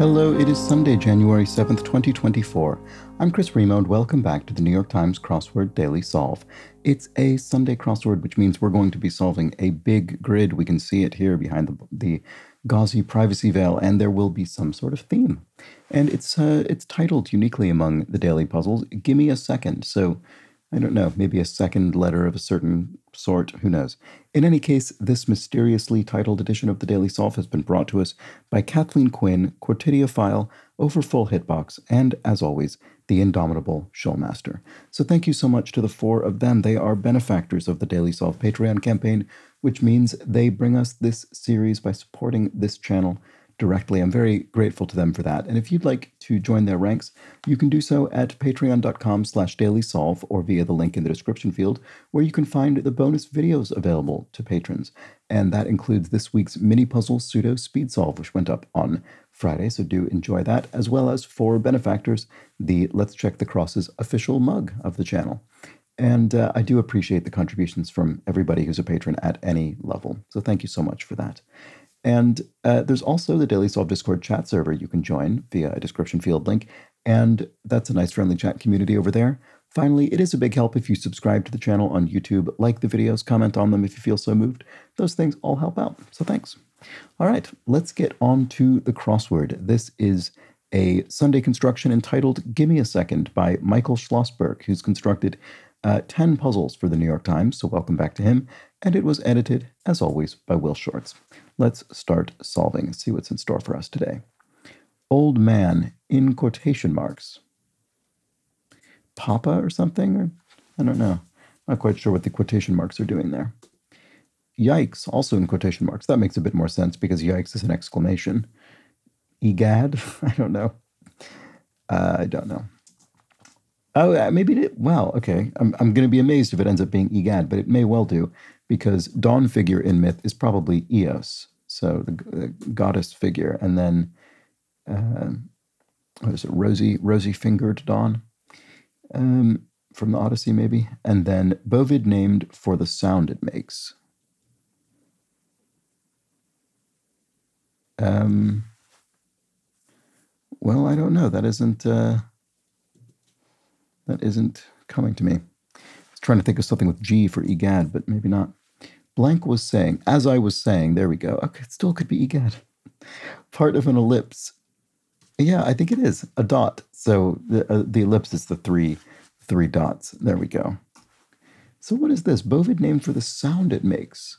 Hello, it is Sunday, January 7th, 2024. I'm Chris Remo, and welcome back to the New York Times Crossword Daily Solve. It's a Sunday crossword, which means we're going to be solving a big grid. We can see it here behind the gauzy privacy veil, and there will be some sort of theme. And it's titled uniquely among the daily puzzles, Gimme a Second. So, I don't know, maybe a second letter of a certain sort, who knows. In any case, this mysteriously titled edition of the Daily Solve has been brought to us by Kathleen Quinn, Quartidiophile, Overfull Hitbox, and, as always, the indomitable Showmaster. So thank you so much to the four of them. They are benefactors of the Daily Solve Patreon campaign, which means they bring us this series by supporting this channel directly. I'm very grateful to them for that. And if you'd like to join their ranks, you can do so at patreon.com/dailysolve or via the link in the description field, where you can find the bonus videos available to patrons. And that includes this week's mini puzzle pseudo speed solve, which went up on Friday, so do enjoy that, as well as for benefactors, the Let's Check the Crosses official mug of the channel. And I do appreciate the contributions from everybody who's a patron at any level. So thank you so much for that. And there's also the Daily Solve Discord chat server you can join via a description field link, and that's a nice friendly chat community over there. Finally, it is a big help if you subscribe to the channel on YouTube, like the videos, comment on them if you feel so moved. Those things all help out, so thanks. All right, let's get on to the crossword. This is a Sunday construction entitled Gimme a Second by Michael Schlossberg, who's constructed 10 puzzles for the New York Times, so welcome back to him. And it was edited, as always, by Will Shorts. Let's start solving and see what's in store for us today. Old man in quotation marks. Papa or something? Or I don't know. Not quite sure what the quotation marks are doing there. Yikes, also in quotation marks. That makes a bit more sense because yikes is an exclamation. Egad? I don't know. I don't know. Oh, maybe it. Wow, okay. I'm going to be amazed if it ends up being Egad, but it may well do, because dawn figure in myth is probably Eos, so the goddess figure, and then what is it? Rosy-fingered dawn from the Odyssey, maybe, and then bovid named for the sound it makes. Well, I don't know. That isn't coming to me. I was trying to think of something with G for egad, but maybe not. Blank was saying, as I was saying, there we go. Okay, it still could be egad. Part of an ellipse. Yeah, I think it is. A dot. So the ellipse is the three dots. There we go. So what is this? Bovid named for the sound it makes.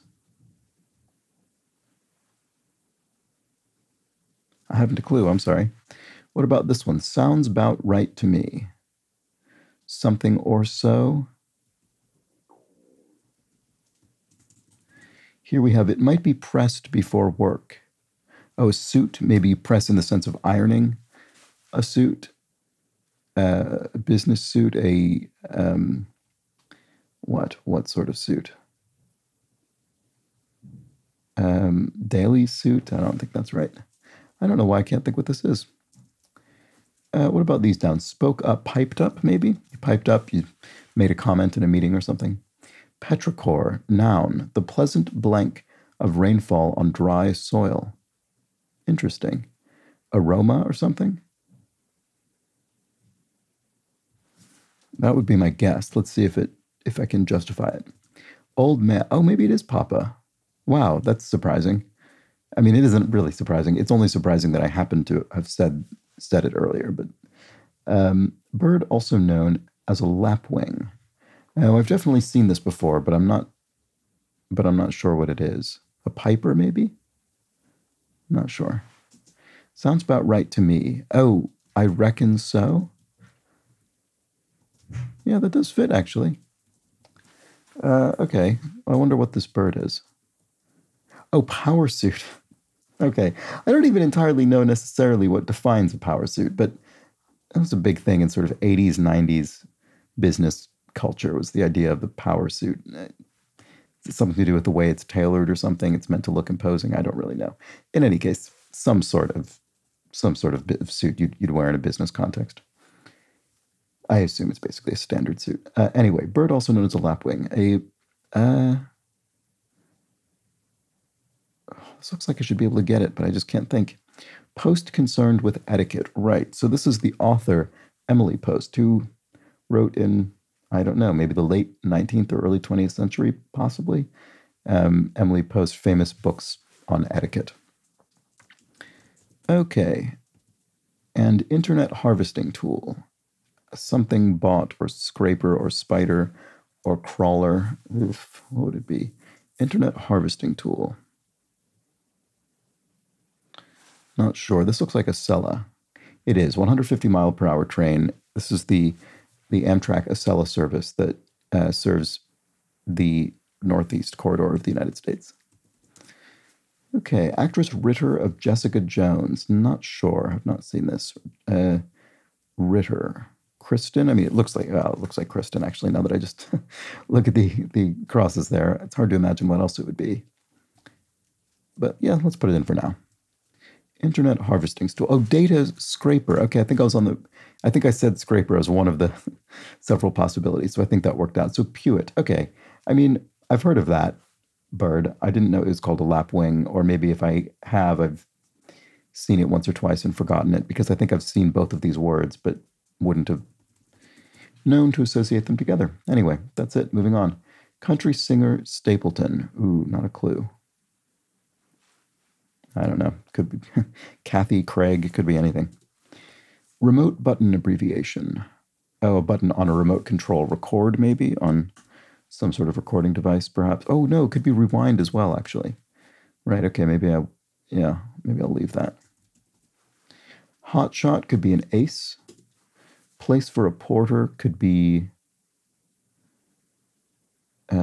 I haven't a clue. I'm sorry. What about this one? Sounds about right to me. Something or so. Here we have, it might be pressed before work. Oh, a suit, maybe press in the sense of ironing a suit. A business suit, a, what sort of suit? Daily suit? I don't think that's right. I don't know why I can't think what this is. What about these down? Spoke up, piped up, maybe? You piped up, you made a comment in a meeting or something. Petrichor, noun, the pleasant blank of rainfall on dry soil. Interesting. Aroma or something? That would be my guess. Let's see if I can justify it. Old man. Oh, maybe it is Papa. Wow, that's surprising. I mean, it isn't really surprising. It's only surprising that I happen to have said it earlier. But bird, also known as a lapwing. Now, I've definitely seen this before, but I'm not sure what it is. A piper, maybe? I'm not sure. Sounds about right to me. Oh, I reckon so. Yeah, that does fit, actually. Okay, I wonder what this bird is. Oh, power suit. Okay, I don't even entirely know necessarily what defines a power suit, but that was a big thing in sort of 80s, 90s business culture, was the idea of the power suit. It's something to do with the way it's tailored or something. It's meant to look imposing. I don't really know. In any case, some sort of suit you'd wear in a business context. I assume it's basically a standard suit. Anyway, bird, also known as a lapwing. This looks like I should be able to get it, but I just can't think. Post concerned with etiquette. Right. So this is the author, Emily Post, who wrote in, I don't know, maybe the late 19th or early 20th century, possibly. Emily Post's famous books on etiquette. Okay. And internet harvesting tool. Something bot or scraper or spider or crawler. Oof, what would it be? Internet harvesting tool. Not sure. This looks like a Acela. It is 150-mile-per-hour train. This is the Amtrak Acela service that serves the northeast corridor of the United States. Okay, actress Ritter of Jessica Jones. Not sure. I've not seen this. Ritter. Kristen. I mean, it looks like Kristen. Actually, now that I just look at the crosses there, it's hard to imagine what else it would be. But yeah, let's put it in for now. Internet harvesting tool. Oh, data scraper. Okay, I think I said scraper as one of the several possibilities, so I think that worked out. So Pewit. Okay, I mean, I've heard of that bird. I didn't know it was called a lapwing, or maybe if I have, I've seen it once or twice and forgotten it, because I think I've seen both of these words, but wouldn't have known to associate them together. Anyway, that's it. Moving on. Country singer Stapleton. Ooh, not a clue. I don't know. Could be Kathy, Craig, could be anything. Remote button abbreviation. Oh, a button on a remote control. Record, maybe, on some sort of recording device, perhaps. Oh, no, it could be rewind as well, actually. Right, okay, maybe I'll leave that. Hotshot could be an ace. Place for a porter could be, I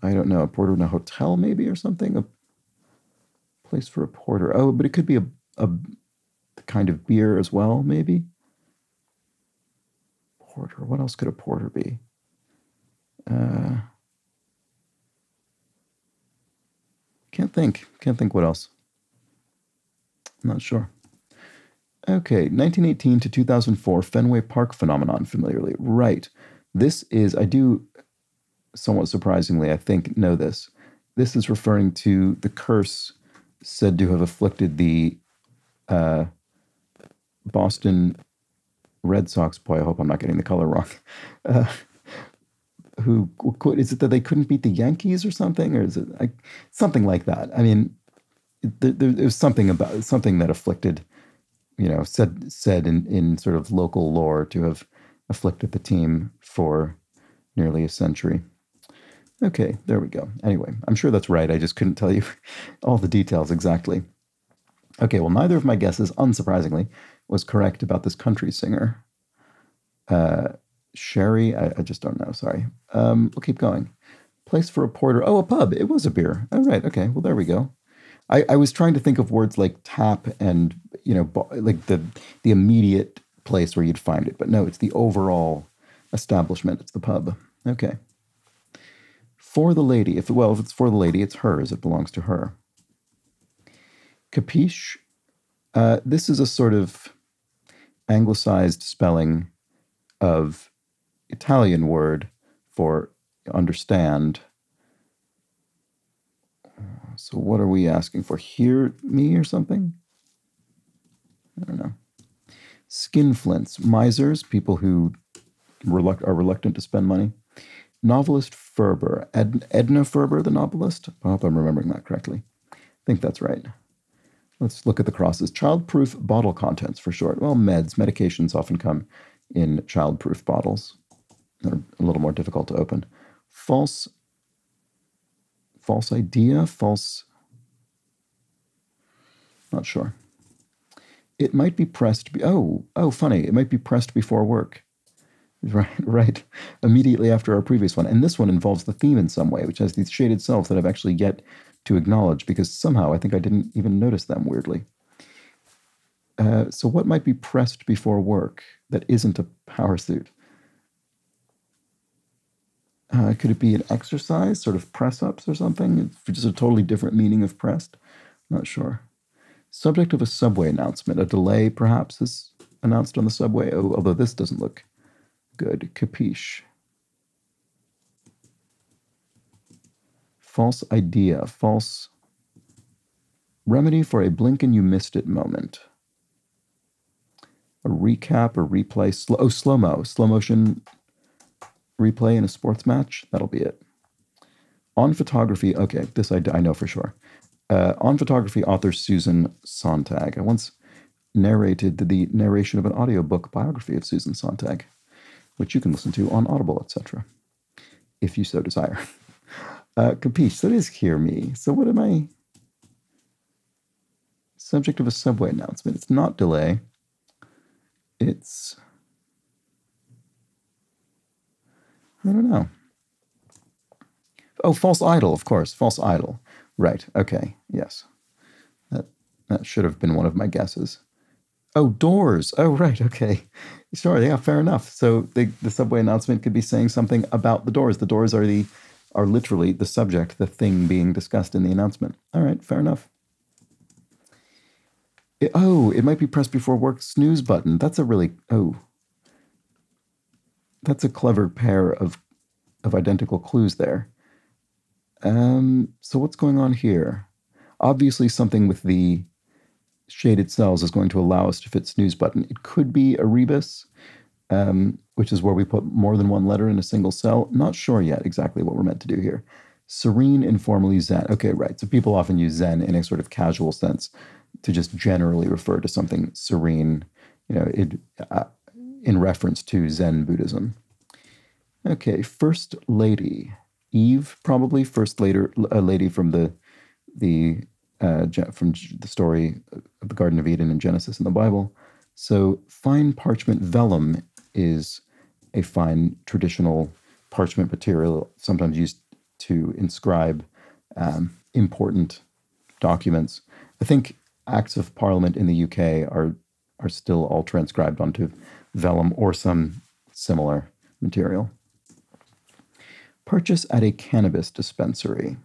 don't know, a porter in a hotel, maybe, or something. A place for a porter. Oh, but it could be a kind of beer as well, maybe. Porter. What else could a porter be? Can't think what else. I'm not sure. Okay, 1918 to 2004 Fenway Park phenomenon, familiarly. Right. This is, I do, somewhat surprisingly, I think, know this. This is referring to the curse said to have afflicted the Boston Red Sox boy. I hope I'm not getting the color wrong. Is it that they couldn't beat the Yankees or something, or is it something like that? I mean, there was something that afflicted, said in sort of local lore to have afflicted the team for nearly a century. Okay, there we go. Anyway, I'm sure that's right. I just couldn't tell you all the details exactly. Okay, well, neither of my guesses, unsurprisingly, was correct about this country singer. Sherry, I just don't know, sorry. We'll keep going. Place for a porter. Oh, a pub. It was a beer. Oh, right, okay, well, there we go. I was trying to think of words like tap and, like the immediate place where you'd find it. But no, it's the overall establishment. It's the pub. Okay. For the lady. If it's for the lady, it's hers. It belongs to her. Capiche. This is a sort of anglicized spelling of Italian word for understand. So what are we asking for? Hear me or something? I don't know. Skinflints. Misers, people who are reluctant to spend money. Novelist Ferber. Edna Ferber, the novelist? I hope I'm remembering that correctly. I think that's right. Let's look at the crosses. Childproof bottle contents, for short. Well, medications often come in childproof bottles. They're a little more difficult to open. False idea? Not sure. It might be pressed. Funny. It might be pressed before work. Right. Immediately after our previous one. And this one involves the theme in some way, which has these shaded selves that I've actually yet to acknowledge, because somehow I think I didn't even notice them, weirdly. So what might be pressed before work that isn't a power suit? Could it be an exercise, sort of press-ups or something? Just a totally different meaning of pressed? Not sure. Subject of a subway announcement. A delay, perhaps, is announced on the subway, although this doesn't look good. Capiche. False idea. False remedy for a blink and you missed it moment. A recap or replay. Slow-mo. Slow motion replay in a sports match. That'll be it. On photography, okay, this I know for sure. On photography, author Susan Sontag. I once narrated the narration of an audiobook biography of Susan Sontag, which you can listen to on Audible, etc., if you so desire. Capiche, so it is Hear Me. So what am I? Subject of a subway announcement. It's not delay. It's... I don't know. Oh, false idol, of course. False idol. Right. Okay. Yes. That should have been one of my guesses. Oh, doors. Oh, right. Okay. Sure. Yeah, fair enough. So the subway announcement could be saying something about the doors. The doors are literally the subject, the thing being discussed in the announcement. All right. Fair enough. It might be pressed before work snooze button. That's a clever pair of identical clues there. So what's going on here? Obviously something with the shaded cells is going to allow us to fit snooze button. It could be a rebus, which is where we put more than one letter in a single cell. Not sure yet exactly what we're meant to do here. Serene, informally, zen. Okay, right. So people often use zen in a sort of casual sense to just generally refer to something serene, in reference to Zen Buddhism. Okay, first lady. Eve, probably first lady from the story of the Garden of Eden in Genesis in the Bible. So fine parchment vellum is a fine traditional parchment material, sometimes used to inscribe important documents. I think Acts of Parliament in the UK are still all transcribed onto vellum or some similar material. Purchase at a cannabis dispensary.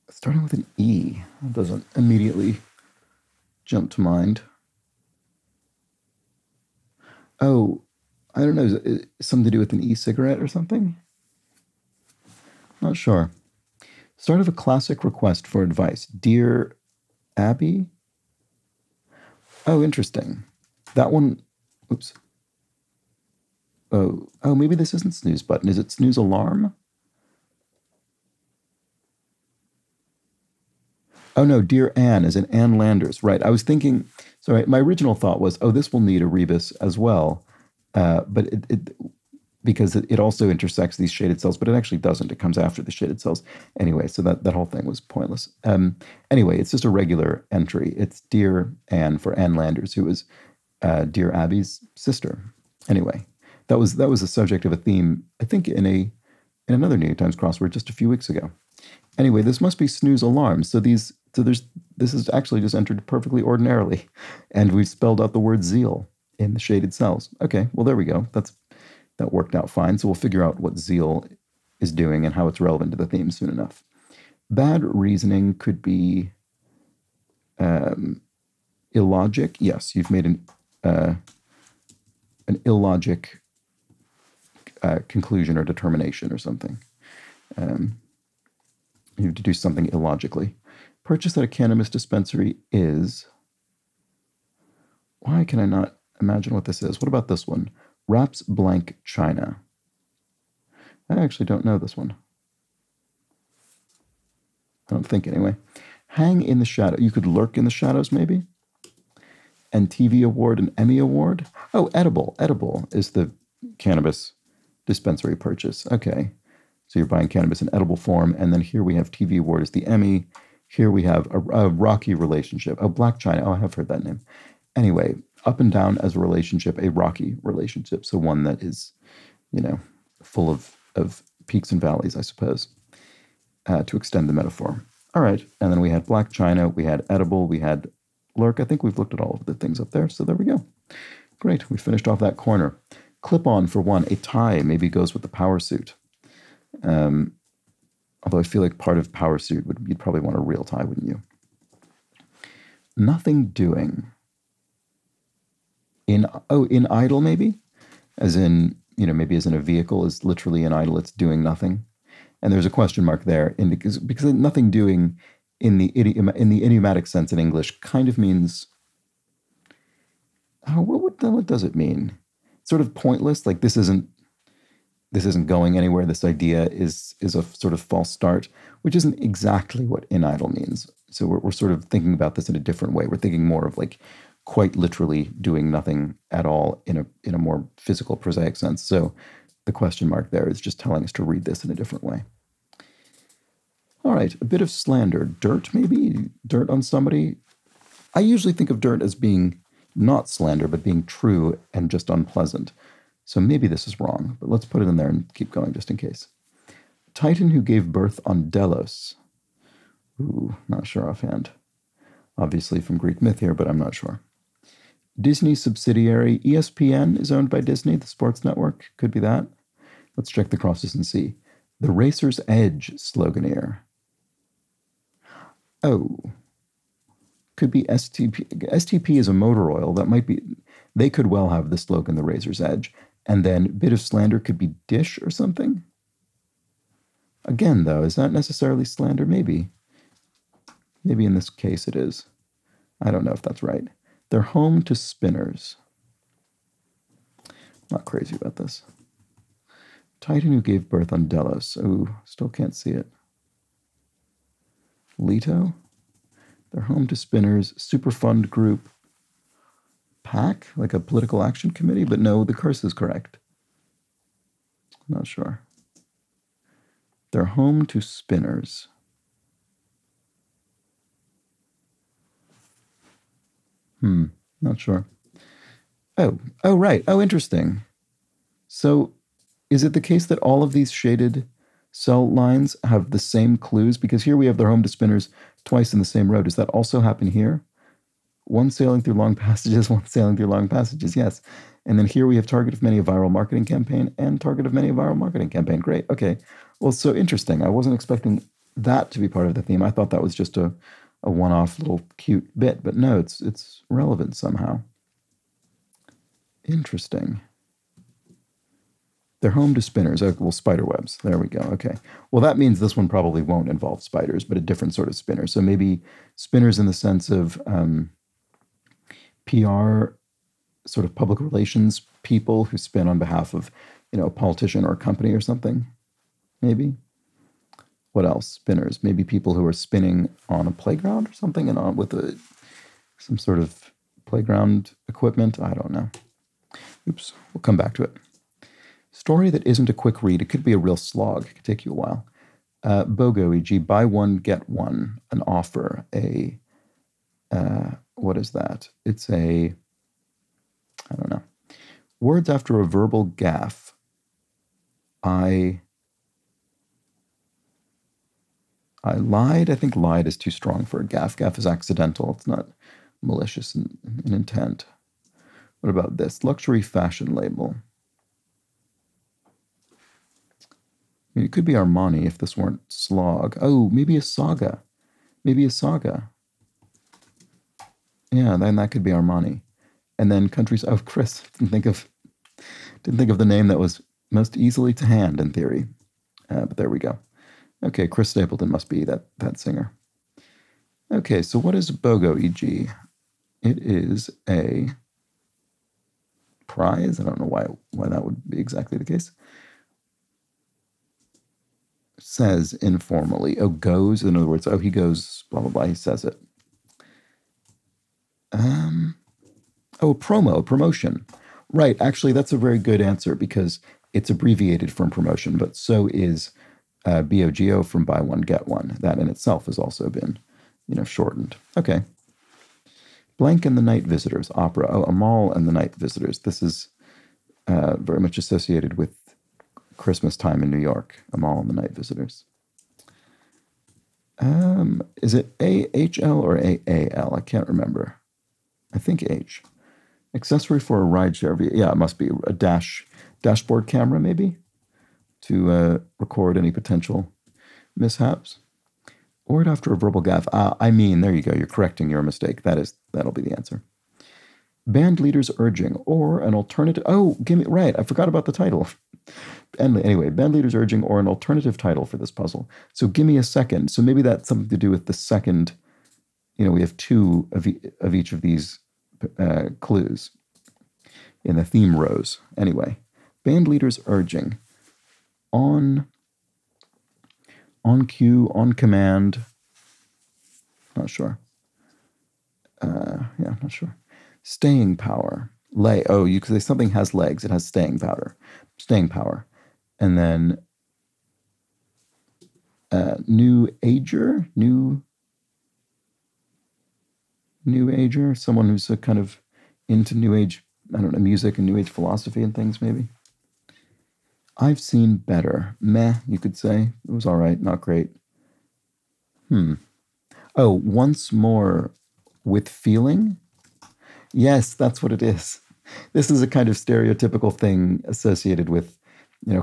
Starting with an E. That doesn't immediately jump to mind. Oh, I don't know. Is it something to do with an e-cigarette or something? Not sure. Start of a classic request for advice. Dear Abby? Oh, interesting. That one... Oops. Oh, maybe this isn't snooze button. Is it snooze alarm? Oh, no, Dear Anne, as in Anne Landers. Right, I was thinking... Sorry, my original thought was, this will need a rebus as well. But because it also intersects these shaded cells, but it actually doesn't. It comes after the shaded cells. Anyway, so that whole thing was pointless. Anyway, it's just a regular entry. It's Dear Anne for Anne Landers, who was Dear Abby's sister. Anyway, that was the subject of a theme, I think, in another New York Times crossword just a few weeks ago. Anyway, this must be snooze alarms. This is actually just entered perfectly ordinarily, and we've spelled out the word zeal in the shaded cells. Okay, well, there we go. That worked out fine. So we'll figure out what zeal is doing and how it's relevant to the theme soon enough. Bad reasoning could be illogic. Yes, you've made an illogic conclusion or determination or something. You have to do something illogically. Purchase at a cannabis dispensary is... Why can I not imagine what this is? What about this one? Wraps blank china. I actually don't know this one. I don't think anyway. Hang in the shadow. You could lurk in the shadows maybe? And TV award and Emmy award? Oh, edible. Edible is the cannabis dispensary purchase. Okay. So you're buying cannabis in edible form, and then here we have TV award is the Emmy. Here we have a rocky relationship. Oh, Black China. Oh, I have heard that name. Anyway, up and down as a relationship, a rocky relationship. So one that is, full of peaks and valleys, I suppose, to extend the metaphor. All right. And then we had Black China, we had edible, we had lurk. I think we've looked at all of the things up there. So there we go. Great. We finished off that corner. Clip on for one. A tie maybe goes with the power suit. Although I feel like part of power suit you'd probably want a real tie, wouldn't you? Nothing doing. In idle maybe? As in, maybe as in a vehicle is literally in idle, it's doing nothing. And there's a question mark there because nothing doing in the idiomatic sense in English kind of means What does it mean? Sort of pointless, like this isn't going anywhere. This idea is a sort of false start, which isn't exactly what in idle means. So we're sort of thinking about this in a different way. We're thinking more of like quite literally doing nothing at all in a more physical, prosaic sense. So the question mark there is just telling us to read this in a different way. All right, a bit of slander. Dirt, maybe? Dirt on somebody? I usually think of dirt as being not slander, but being true and just unpleasant. So maybe this is wrong, but let's put it in there and keep going just in case. Titan who gave birth on Delos. Ooh, not sure offhand. Obviously from Greek myth here, but I'm not sure. Disney subsidiary ESPN is owned by Disney, the sports network. Could be that. Let's check the crosses and see. The Racer's Edge sloganeer. Oh. Could be STP. STP is a motor oil. That might be. They could well have the slogan, the Razor's Edge. And then bit of slander could be Dish or something. Again, though, is that necessarily slander? Maybe. Maybe in this case it is. I don't know if that's right. They're home to spinners. Not crazy about this. Titan who gave birth on Delos. Ooh, still can't see it. Leto? They're home to spinners. Superfund group. PAC? Like a political action committee? But no, the curse is correct. Not sure. They're home to spinners. Not sure. Oh, right. Oh, interesting. So is it the case that all of these shaded cell lines have the same clues? Because here we have their home to spinners twice in the same row. Does that also happen here? One sailing through long passages, one sailing through long passages, yes. And then here we have target of many a viral marketing campaign and target of many a viral marketing campaign. Great. Okay. Well, so interesting. I wasn't expecting that to be part of the theme. I thought that was just a one-off little cute bit, but no, it's relevant somehow. Interesting. They're home to spinners. Oh, well, spider webs. There we go. Okay. Well, that means this one probably won't involve spiders, but a different sort of spinner. So maybe spinners in the sense of PR, sort of public relations people who spin on behalf of, a politician or a company or something. Maybe. What else? Spinners. Maybe people who are spinning on a playground or something and on with some sort of playground equipment. I don't know. Oops. We'll come back to it. Story that isn't a quick read. It could be a real slog. It could take you a while. BOGO, e.g., buy one, get one. An offer. What is that? It's I don't know. Words after a verbal gaffe. I lied. I think lied is too strong for a gaffe. Gaffe is accidental. It's not malicious in intent. What about this? Luxury fashion label. I mean, it could be Armani if this weren't slog. Oh, maybe a saga. Maybe a saga. Yeah, then that could be Armani. And then countries. Oh, Chris, didn't think of the name that was most easily to hand in theory. But there we go. Okay, Chris Stapleton must be that singer. Okay, so what is BOGO, e.g.? It is a prize. I don't know why that would be exactly the case. Says informally. Oh, goes. In other words, he goes, blah, blah, blah. He says it. Promotion. Right. Actually, that's a very good answer because it's abbreviated from promotion, but so is BOGO from buy one, get one. That in itself has also been, shortened. Okay. Blank and the Night Visitors, opera. Oh, Amal and the Night Visitors. This is very much associated with Christmas time in New York. Amal and the Night Visitors. Is it AHL or AAL? I can't remember. I think H. Accessory for a rideshare. Yeah, it must be a dashboard camera, maybe, to record any potential mishaps. Or after a verbal gaffe. There you go. You're correcting your mistake. That'll be the answer. Band leaders urging, or an alternative. Oh, Gimme. Right, I forgot about the title. And anyway, band leaders urging, or an alternative title for this puzzle. So give me a second. So maybe that's something to do with the second. We have two of each of these clues. in the theme rows. Anyway, band leaders urging on cue, on command. Not sure. Yeah, not sure. Staying power. You could say something has legs. It has staying power. Staying power. And then new ager, someone who's a kind of into new age, I don't know, music and new age philosophy and things, maybe. I've seen better. Meh, you could say. It was all right, not great. Oh, once more with feeling? Yes, that's what it is. This is a kind of stereotypical thing associated with,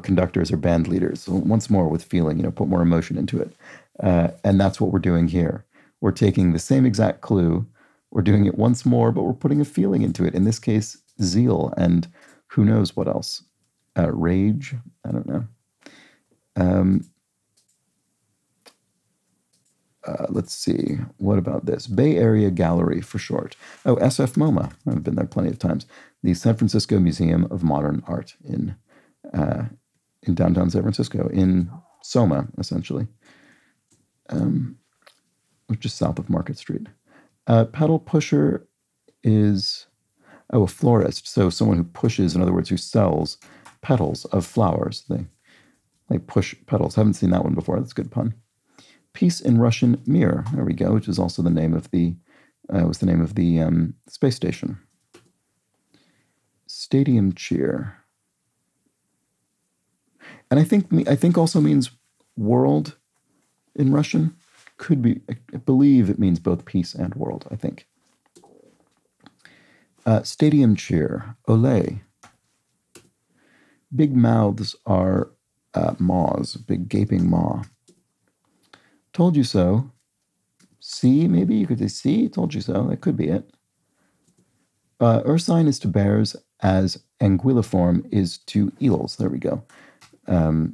conductors or band leaders. So once more with feeling, put more emotion into it. And that's what we're doing here. We're taking the same exact clue, we're doing it once more, but we're putting a feeling into it. In this case, zeal and who knows what else. Rage, I don't know. Let's see. What about this? Bay Area Gallery for short. Oh, SF MoMA. I've been there plenty of times. The San Francisco Museum of Modern Art in downtown San Francisco, in SoMa, essentially, which is south of Market Street. Pedal pusher is, a florist. So someone who pushes, in other words, who sells petals of flowers. They push petals. Haven't seen that one before. That's a good pun. Peace in Russian Mir. There we go. Which is also the name of the space station. Stadium cheer. And I think also means world in Russian. Could be. I believe it means both peace and world. I think. Stadium cheer. Ole. Big mouths are maws. Big gaping maw. Told you so. See, maybe you could say, see, told you so. That could be it. Ursine is to bears as anguilliform is to eels. There we go.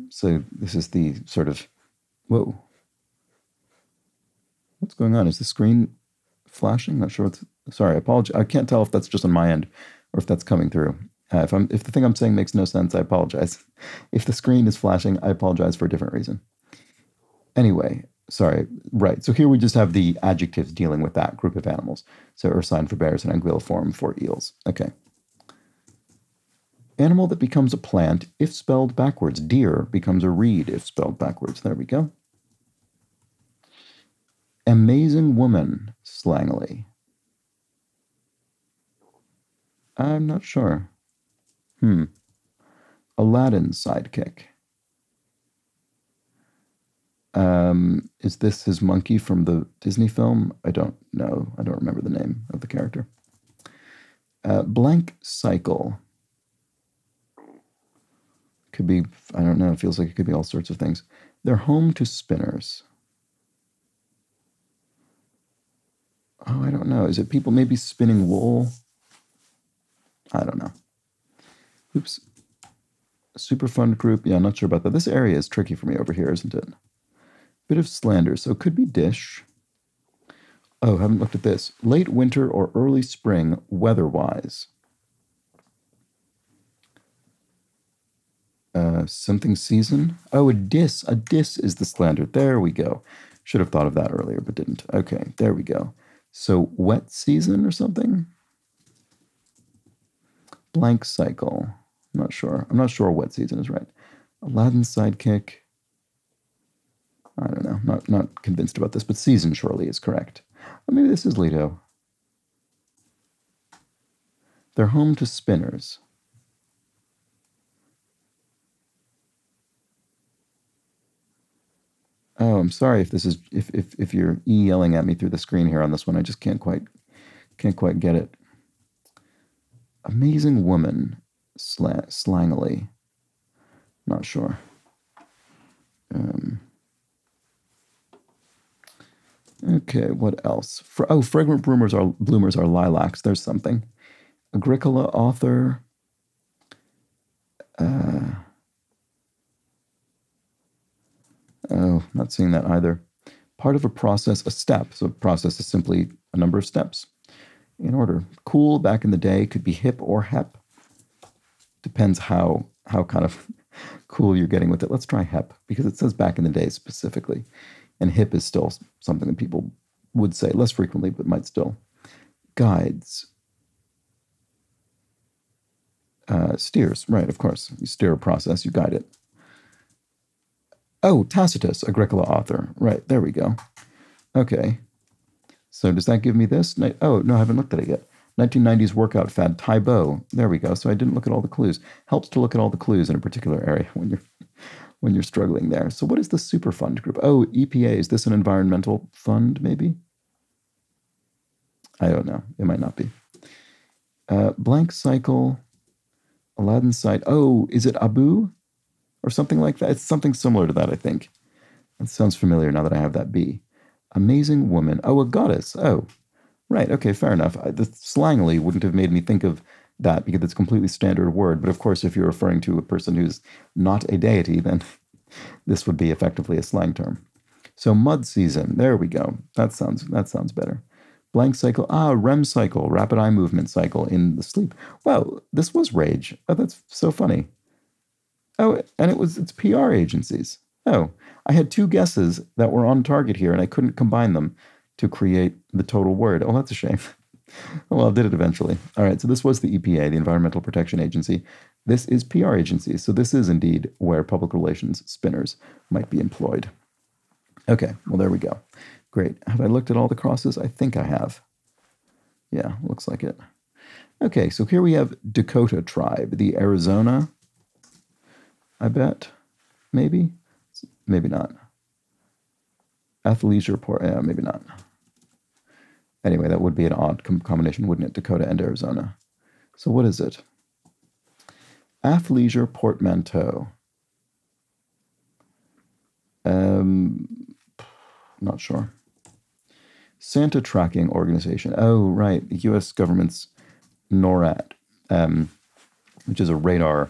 So this is the sort of, whoa. What's going on? Is the screen flashing? Not sure. Sorry, I apologize. I can't tell if that's just on my end or if that's coming through. If the thing I'm saying makes no sense, I apologize. If the screen is flashing, I apologize for a different reason. Anyway, sorry. Right. So here we just have the adjectives dealing with that group of animals. So ursine for bears and anguilliform for eels. Okay. Animal that becomes a plant if spelled backwards. Deer becomes a reed if spelled backwards. There we go. Amazing woman, slangily. I'm not sure. Aladdin's sidekick. Is this his monkey from the Disney film? I don't know. I don't remember the name of the character. Blank cycle. Could be, I don't know, it feels like it could be all sorts of things. They're home to spinners. Oh, I don't know. Is it people maybe spinning wool? I don't know. Oops. Superfund group. Yeah, I'm not sure about that. This area is tricky for me over here, isn't it? Bit of slander. So it could be dish. Oh, haven't looked at this. Late winter or early spring weather-wise. Something season. Oh, a dis. A dis is the slander. There we go. Should have thought of that earlier, but didn't. Okay, there we go. So wet season or something? Blank cycle. I'm not sure. I'm not sure wet season is right. Aladdin's sidekick. I don't know. Not convinced about this, but season surely is correct. Or maybe this is Leto. They're home to spinners. Oh, I'm sorry if this is if you're yelling at me through the screen here on this one. I just can't quite get it. Amazing woman, slangily. Not sure. Okay, what else? Fragrant bloomers are lilacs. There's something. Agricola author. Oh, not seeing that either. Part of a process, a step. So a process is simply a number of steps in order. Cool back in the day could be hip or hep. Depends how kind of cool you're getting with it. Let's try hep, because it says back in the day specifically. And hip is still something that people would say less frequently, but might still. Guides. Steers, right, of course. You steer a process, you guide it. Oh, Tacitus, Agricola author. Right, there we go. Okay. So does that give me this? Oh, no, I haven't looked at it yet. 1990s workout fad, Taibou. There we go. So I didn't look at all the clues. Helps to look at all the clues in a particular area when you're struggling there. So what is the Superfund group? Oh, EPA. Is this an environmental fund, maybe? I don't know. It might not be. Blank cycle, Aladdin site. Oh, is it Abu? Or something like that? It's something similar to that, I think. That sounds familiar now that I have that B. Amazing woman. Oh, a goddess. Oh, right. Okay, fair enough. The slangily wouldn't have made me think of that because it's a completely standard word. But of course, if you're referring to a person who's not a deity, then this would be effectively a slang term. So mud season. There we go. That sounds better. Blank cycle. Ah, REM cycle, rapid eye movement cycle in the sleep. Wow, this was rage. Oh, that's so funny. Oh, and it's PR agencies. Oh, I had two guesses that were on target here, and I couldn't combine them to create the total word. Oh, that's a shame. Well, I did it eventually. All right, so this was the EPA, the Environmental Protection Agency. This is PR agencies, so this is indeed where public relations spinners might be employed. Okay, well, there we go. Great. Have I looked at all the crosses? I think I have. Yeah, looks like it. Okay, so here we have Dakota tribe, the Arizona, I bet. Maybe? Maybe not. Athleisure port, yeah, maybe not. Anyway, that would be an odd combination, wouldn't it? Dakota and Arizona. So what is it? Athleisure portmanteau. Not sure. Santa tracking organization. Oh, right. The U.S. government's NORAD, which is a radar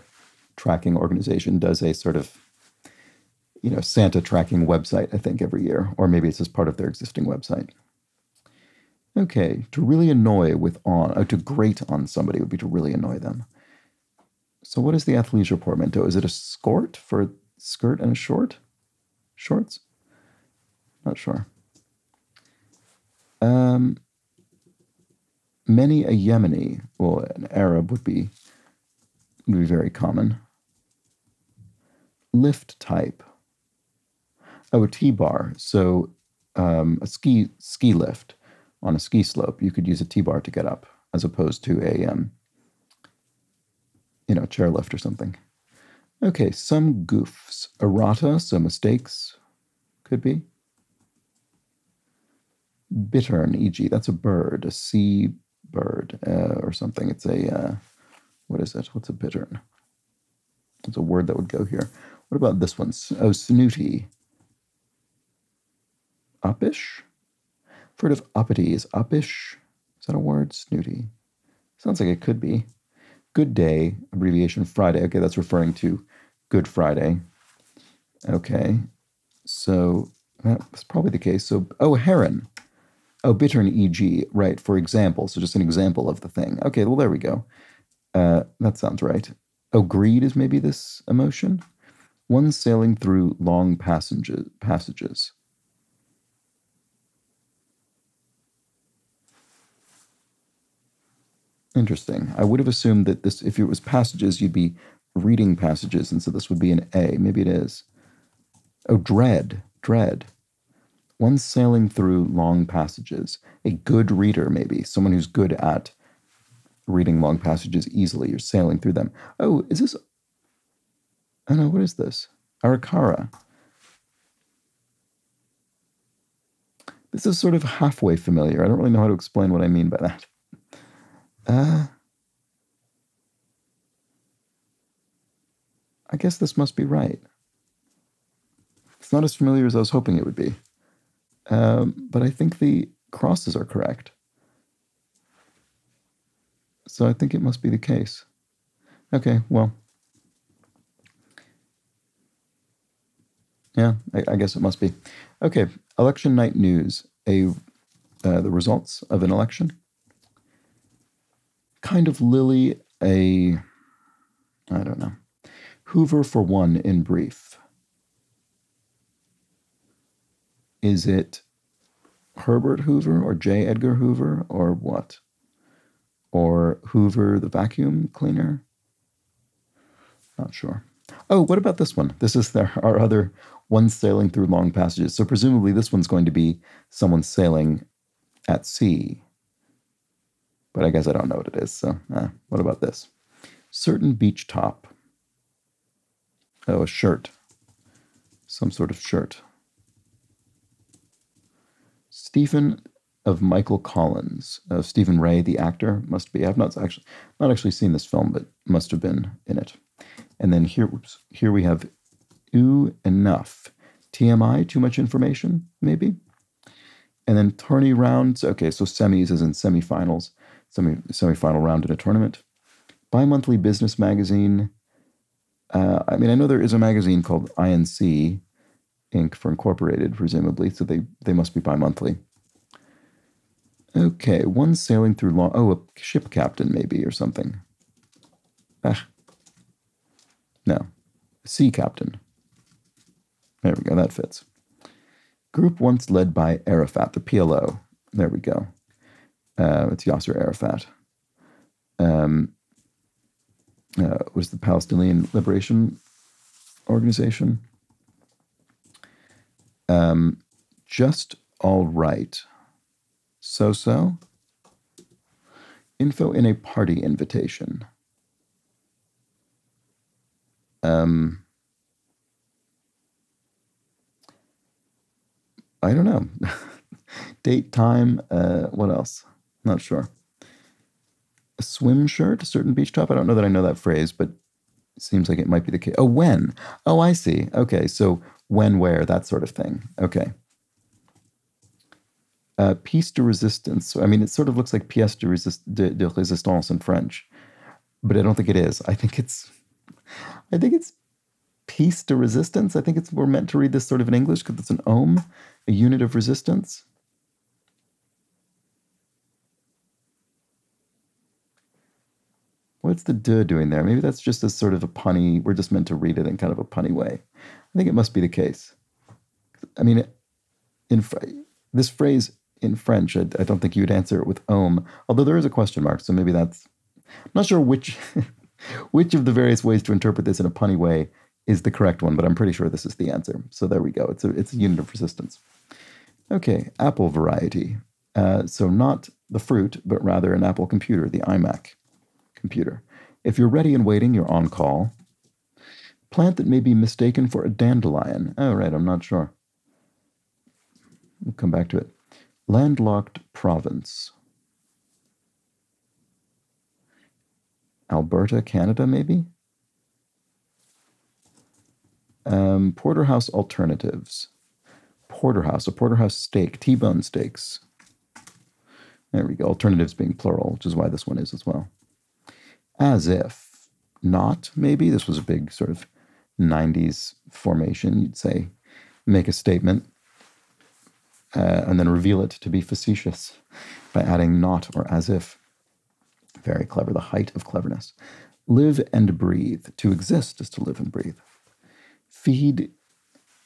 tracking organization, does a sort of, Santa tracking website, I think, every year. Or maybe it's just part of their existing website. Okay. To really annoy with on. Oh, to grate on somebody would be to really annoy them. So what is the athleisure portmanteau? Is it a skort for a skirt and a short? Shorts? Not sure. Many a Yemeni, well, an Arab would be very common. Lift type. Oh, a T-bar. So a ski lift on a ski slope, you could use a T-bar to get up, as opposed to a chairlift or something. Okay, some goofs. Errata, so mistakes, could be. Bittern, e.g., that's a bird, a sea bird, or something. It's a, what is it? What's a bittern? It's a word that would go here. What about this one? Oh, snooty. Uppish? I've heard of uppity. Is uppish? Is that a word? Snooty. Sounds like it could be. Good day, abbreviation Friday. Okay, that's referring to Good Friday. Okay, so that's probably the case. So, oh, heron. Oh, bittern, e.g., right, for example. So just an example of the thing. Okay, well, there we go. That sounds right. Oh, greed is maybe this emotion? One sailing through long passages. Interesting. I would have assumed that this, if it was passages, you'd be reading passages, and so this would be an A. Maybe it is. Oh, dread. One sailing through long passages. A good reader, maybe. Someone who's good at reading long passages easily. You're sailing through them. Oh, is this... I don't know, what is this? Arakara. This is sort of halfway familiar. I don't really know how to explain what I mean by that. I guess this must be right. It's not as familiar as I was hoping it would be. But I think the crosses are correct. So I think it must be the case. Okay, well. Yeah, I guess it must be. Okay, election night news. The results of an election. Kind of Lily, a I don't know. Hoover for one in brief. Is it Herbert Hoover or J. Edgar Hoover or what? Or Hoover the vacuum cleaner? Not sure. Oh, what about this one? This is our other one sailing through long passages. So presumably this one's going to be someone sailing at sea. But I guess I don't know what it is. So what about this? Certain beach top. Oh, a shirt. Some sort of shirt. Stephen of Michael Collins. Stephen Ray, the actor, must be. I've not actually seen this film, but must have been in it. And then here we have enough. TMI, too much information, maybe? And then tourney rounds. Okay, so semis as in semifinals. Semifinal round in a tournament. Bi-monthly business magazine. I know there is a magazine called INC, Inc. for Incorporated, presumably, so they must be bi-monthly. Okay, one sailing through long... Oh, a ship captain, maybe, or something. No. Sea captain. There we go, that fits. Group once led by Arafat, the PLO. There we go. It's Yasser Arafat. Was the Palestinian Liberation Organization. Just all right. So. Info in a party invitation. I don't know. Date, time, what else? Not sure. A swim shirt, a certain beach top. I don't know that I know that phrase, but it seems like it might be the case. Oh, when? Oh, I see. Okay, so when, where, that sort of thing. Okay. Pièce de résistance. I mean, it sort of looks like pièce de résistance in French, but I don't think it is. I think it's pièce de résistance. I think we're meant to read this sort of in English because it's an ohm, a unit of resistance. What's the de doing there? Maybe that's just a sort of a punny. We're just meant to read it in kind of a punny way. I think it must be the case. I mean, this phrase in French, I don't think you'd answer it with ohm, although there is a question mark, so maybe that's... I'm not sure which of the various ways to interpret this in a punny way is the correct one, but I'm pretty sure this is the answer. So there we go. It's a unit of resistance. Okay, Apple variety. So not the fruit, but rather an Apple computer, the iMac computer. If you're ready and waiting, you're on call. Plant that may be mistaken for a dandelion. Oh, right, I'm not sure. We'll come back to it. Landlocked province. Alberta, Canada, maybe? Porterhouse alternatives. Porterhouse, a porterhouse steak, T-bone steaks. There we go, alternatives being plural, which is why this one is as well. As if, not, maybe? This was a big sort of 90s formation. You'd say, make a statement, and then reveal it to be facetious by adding not or as if. Very clever, the height of cleverness. Live and breathe. To exist is to live and breathe. Feed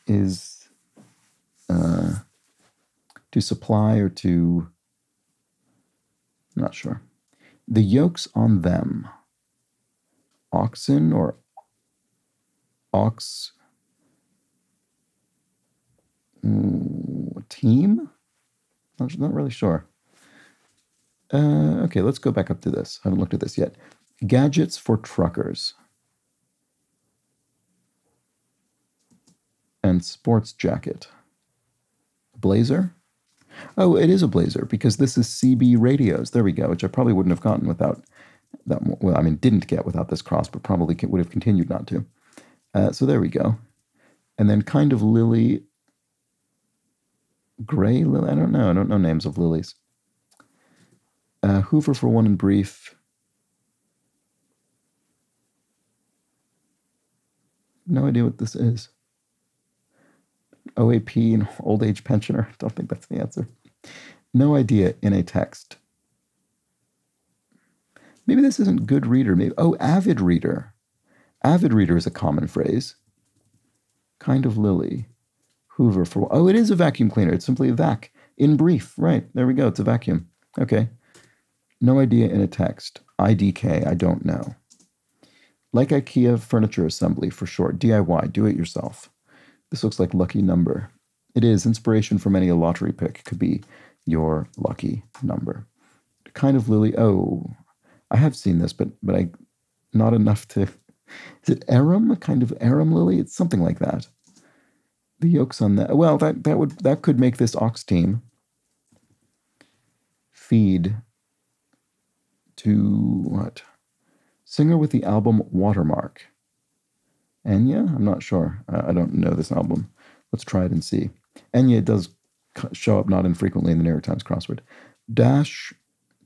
is to supply or to... not sure. The yoke's on them. Oxen or ox... team? Not really sure. Okay, let's go back up to this. I haven't looked at this yet. Gadgets for truckers. And sports jacket. Blazer? Oh, it is a blazer because this is CB radios. There we go, which I probably wouldn't have gotten without that. Well, I mean, didn't get without this cross, but probably would have continued not to. So there we go. And then kind of lily. Gray lily? I don't know. I don't know names of lilies. Hoover for one in brief. No idea what this is. OAP, an old age pensioner. Don't think that's the answer. No idea in a text. Maybe this isn't good reader. Maybe avid reader. Avid reader is a common phrase. Kind of lily. Hoover for... Oh, it is a vacuum cleaner. It's simply a vac. In brief. Right. There we go. It's a vacuum. Okay. No idea in a text. IDK. I don't know. Like IKEA furniture assembly for short. DIY. Do it yourself. This looks like lucky number. It is. Inspiration for many a lottery pick could be your lucky number. Kind of lily. Oh, I have seen this, but I not enough to... Is it arum? A kind of arum lily? It's something like that. The yolks on that. Well, that could make this ox team. Feed to what? Singer with the album Watermark. Enya? I'm not sure. I don't know this album. Let's try it and see. Enya does show up not infrequently in the New York Times crossword. Dash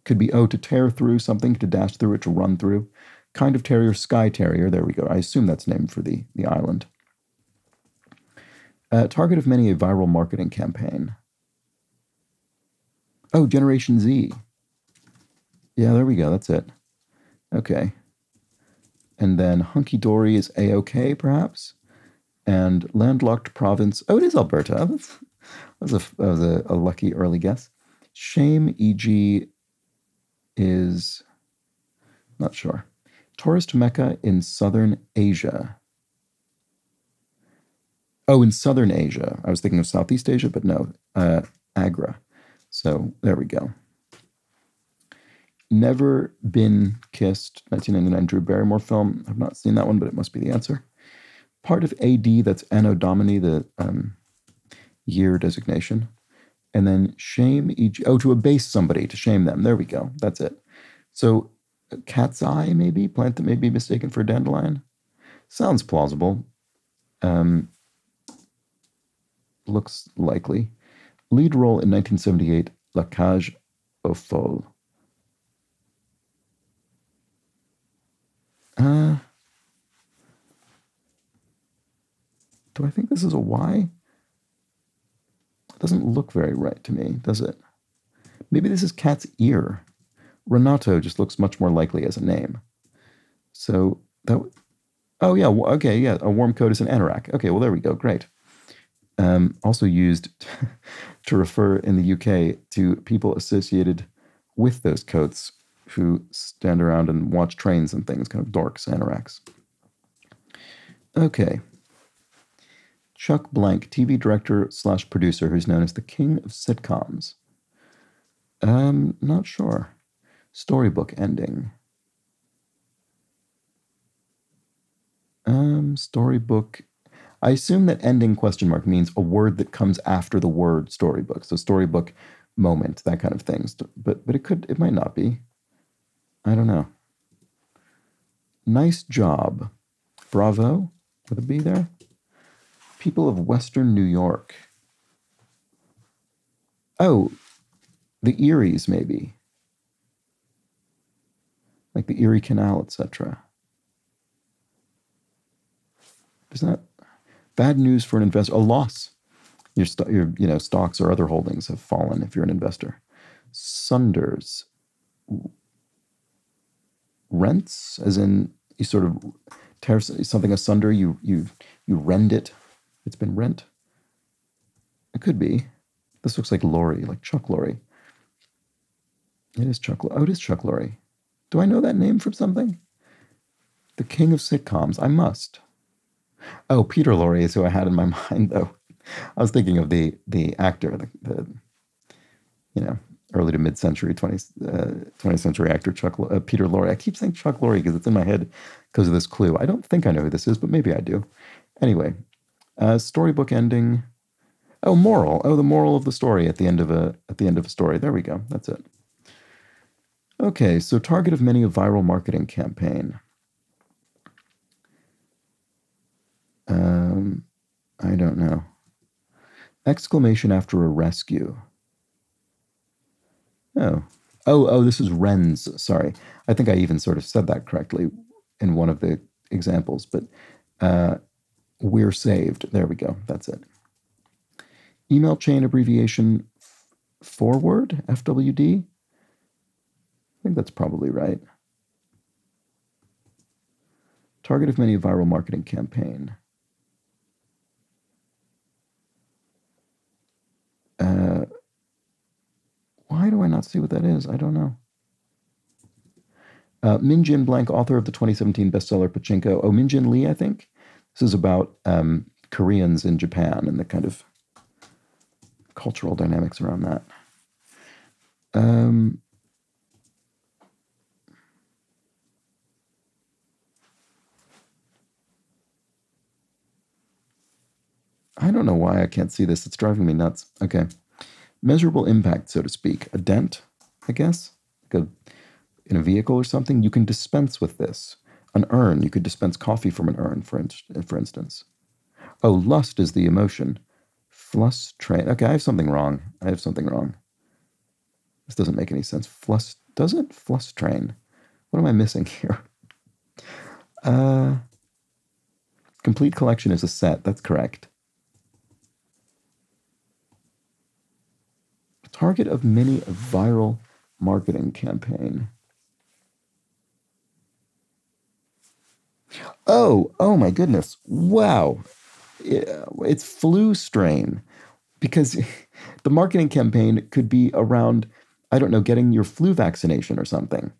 could be, to tear through something, to dash through it, to run through. Kind of terrier, sky terrier. There we go. I assume that's named for the island. Target of many a viral marketing campaign. Oh, Generation Z. Yeah, there we go. That's it. Okay. And then Hunky Dory is A-OK, perhaps. And landlocked province. Oh, it is Alberta. That was a lucky early guess. Shame, e.g., is not sure. Tourist Mecca in Southern Asia. Oh, in Southern Asia. I was thinking of Southeast Asia, but no. Agra. So there we go. Never Been Kissed, 1999 Drew Barrymore film. I've not seen that one, but it must be the answer. Part of AD, that's Anno Domini, the year designation. And then shame, e.g. Oh, to abase somebody, to shame them. There we go. That's it. So cat's eye, maybe? Plant that may be mistaken for a dandelion? Sounds plausible. Looks likely. Lead role in 1978, La Cage aux Folles. Do I think this is a Y? It doesn't look very right to me, does it? Maybe this is cat's ear. Renato just looks much more likely as a name. So that... Oh, yeah. Okay, yeah. A warm coat is an anorak. Okay, well, there we go. Great. Also used to refer in the UK to people associated with those coats who stand around and watch trains and things, kind of dorks, anoraks. Okay. Chuck Blank, TV director / producer, who's known as the king of sitcoms. Not sure. Storybook ending. Storybook. I assume that ending question mark means a word that comes after the word storybook. So storybook moment, that kind of things. But it might not be. I don't know. Nice job. Bravo, with a B there. People of Western New York. Oh, the Eries, maybe. Like the Erie Canal, etc. Isn't that bad news for an investor? A loss. Your stocks or other holdings have fallen if you're an investor. Sunders. Rents, as in you sort of tear something asunder, you rend it. It's been rent. It could be. This looks like Lorre, like Chuck Lorre. It is Chuck. Oh, it is Chuck Lorre. Do I know that name from something? The king of sitcoms. I must. Oh, Peter Lorre is who I had in my mind, though. I was thinking of the actor, the early to mid-century 20th century actor Peter Lorre. I keep saying Chuck Lorre because it's in my head because of this clue. I don't think I know who this is, but maybe I do. Anyway, storybook ending. Oh, moral. Oh, the moral of the story at the end of a story. There we go. That's it. Okay, so target of many a viral marketing campaign. I don't know. Exclamation after a rescue. Oh, this is Wren's. Sorry. I think I even sort of said that correctly in one of the examples, but we're saved. There we go. That's it. Email chain abbreviation forward, FWD. I think that's probably right. Target of many viral marketing campaign. Why do I not see what that is? I don't know. Min Jin Blank, author of the 2017 bestseller Pachinko. Oh, Min Jin Lee, I think. This is about Koreans in Japan and the kind of cultural dynamics around that. I don't know why I can't see this. It's driving me nuts. Okay. Measurable impact, so to speak. A dent, I guess, like in a vehicle or something. You can dispense with this. An urn, you could dispense coffee from an urn, for instance. Oh, lust is the emotion. Frustrate. Okay, I have something wrong. This doesn't make any sense. Does it? Frustrain. What am I missing here? Complete collection is a set. That's correct. Target of mini viral marketing campaign. Oh my goodness. Wow. It's flu strain, because the marketing campaign could be around, I don't know, getting your flu vaccination or something.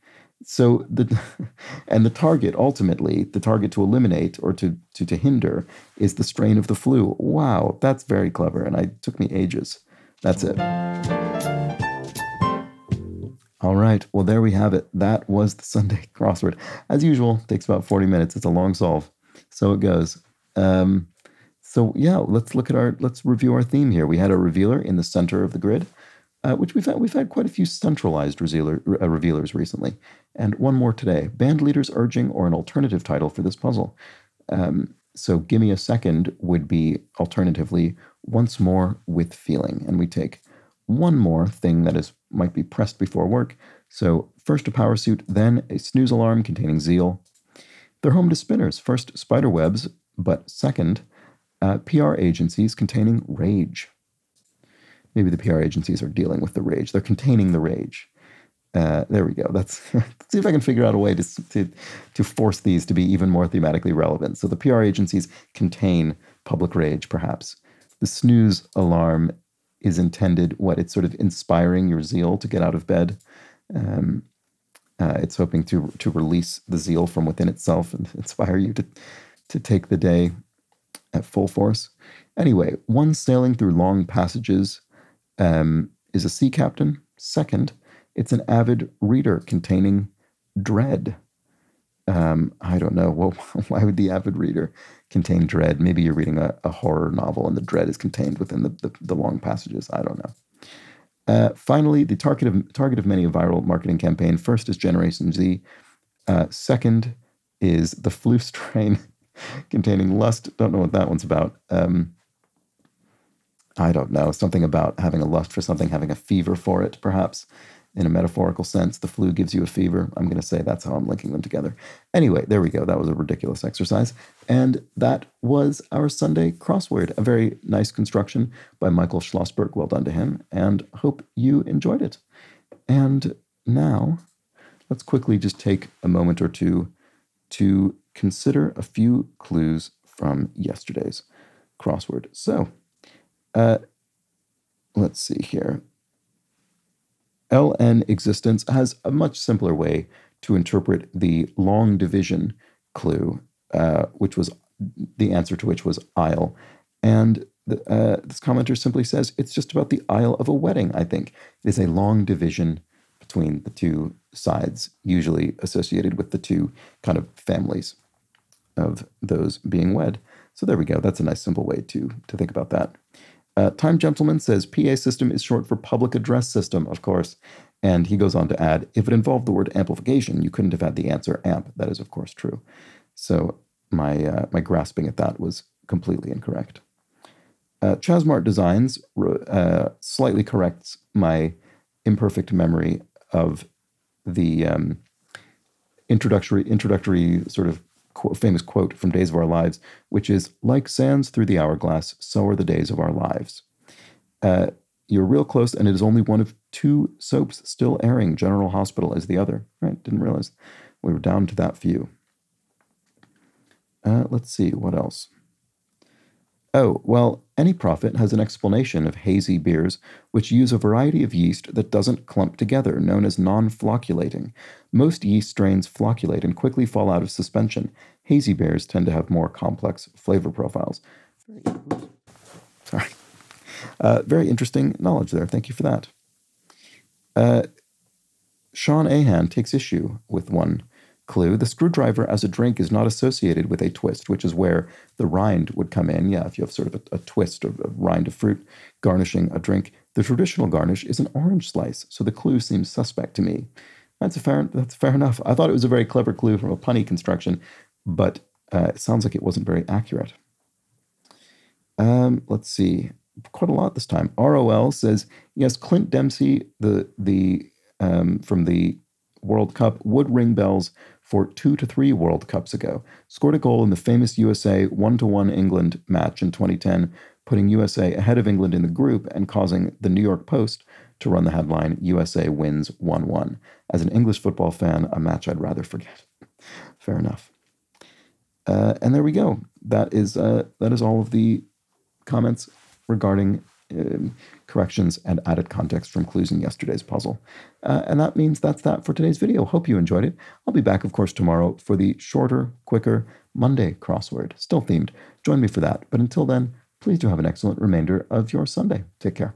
So the target, ultimately, the target to eliminate or to hinder is the strain of the flu. Wow, that's very clever, and it took me ages. That's it. All right, well, there we have it. That was the Sunday crossword. As usual, takes about 40 minutes. It's a long solve. So it goes. So yeah, let's review our theme here. We had a revealer in the center of the grid, which we've had quite a few centralized revealers recently, and one more today. Band leaders urging, or an alternative title for this puzzle. So Gimme a Second would be alternatively once more with feeling, and we take one more thing that might be pressed before work. So first a power suit, then a snooze alarm containing zeal. They're home to spinners. First spider webs, but second PR agencies containing rage. Maybe the PR agencies are dealing with the rage. They're containing the rage. There we go. Let's see if I can figure out a way to force these to be even more thematically relevant. So the PR agencies contain public rage, perhaps. The snooze alarm is intended, it's sort of inspiring your zeal to get out of bed. It's hoping to release the zeal from within itself and inspire you to take the day at full force. Anyway, one sailing through long passages is a sea captain. Second, it's an avid reader containing dread. I don't know. Well, why would the avid reader contain dread? Maybe you're reading a horror novel and the dread is contained within the long passages. I don't know. Finally, the target of many a viral marketing campaign. First is Generation Z. Second is the flu strain containing lust. Don't know what that one's about. I don't know. Something about having a lust for something, having a fever for it, perhaps. In a metaphorical sense, the flu gives you a fever. I'm going to say that's how I'm linking them together. Anyway, there we go. That was a ridiculous exercise. And that was our Sunday crossword. A very nice construction by Michael Schlossberg. Well done to him. And hope you enjoyed it. And now, let's quickly just take a moment or two to consider a few clues from yesterday's crossword. So, let's see here. LN existence has a much simpler way to interpret the long division clue, which was the answer to which was aisle. And this commenter simply says it's just about the aisle of a wedding, I think. It is a long division between the two sides, usually associated with the two kind of families of those being wed. So there we go. That's a nice simple way to think about that. Time Gentleman says PA system is short for public address system, of course. And he goes on to add, if it involved the word amplification, you couldn't have had the answer amp. That is, of course, true. So my grasping at that was completely incorrect. Chasmart Designs slightly corrects my imperfect memory of the introductory sort of famous quote from Days of Our Lives, which is, like sands through the hourglass, so are the days of our lives. You're real close, and it is only one of two soaps still airing. General Hospital is the other. Right? Didn't realize we were down to that few. Let's see, what else? Oh, well, any prophet has an explanation of hazy beers, which use a variety of yeast that doesn't clump together, known as non-flocculating. Most yeast strains flocculate and quickly fall out of suspension. Hazy beers tend to have more complex flavor profiles. Sorry. Very interesting knowledge there. Thank you for that. Sean Ahan takes issue with one clue. The screwdriver as a drink is not associated with a twist, which is where the rind would come in. Yeah, if you have sort of a twist of a rind of fruit garnishing a drink, the traditional garnish is an orange slice, so the clue seems suspect to me. That's fair enough. I thought it was a very clever clue from a punny construction, but it sounds like it wasn't very accurate. Let's see. Quite a lot this time. ROL says, yes, Clint Dempsey, from the World Cup, would ring bells for 2 to 3 World Cups ago. Scored a goal in the famous USA 1-1 England match in 2010, putting USA ahead of England in the group and causing the New York Post to run the headline, USA wins 1-1. As an English football fan, a match I'd rather forget. Fair enough. And there we go. That is all of the comments regarding corrections and added context from clues in yesterday's puzzle. And that means that's that for today's video. Hope you enjoyed it. I'll be back, of course, tomorrow for the shorter, quicker Monday crossword. Still themed. Join me for that. But until then, please do have an excellent remainder of your Sunday. Take care.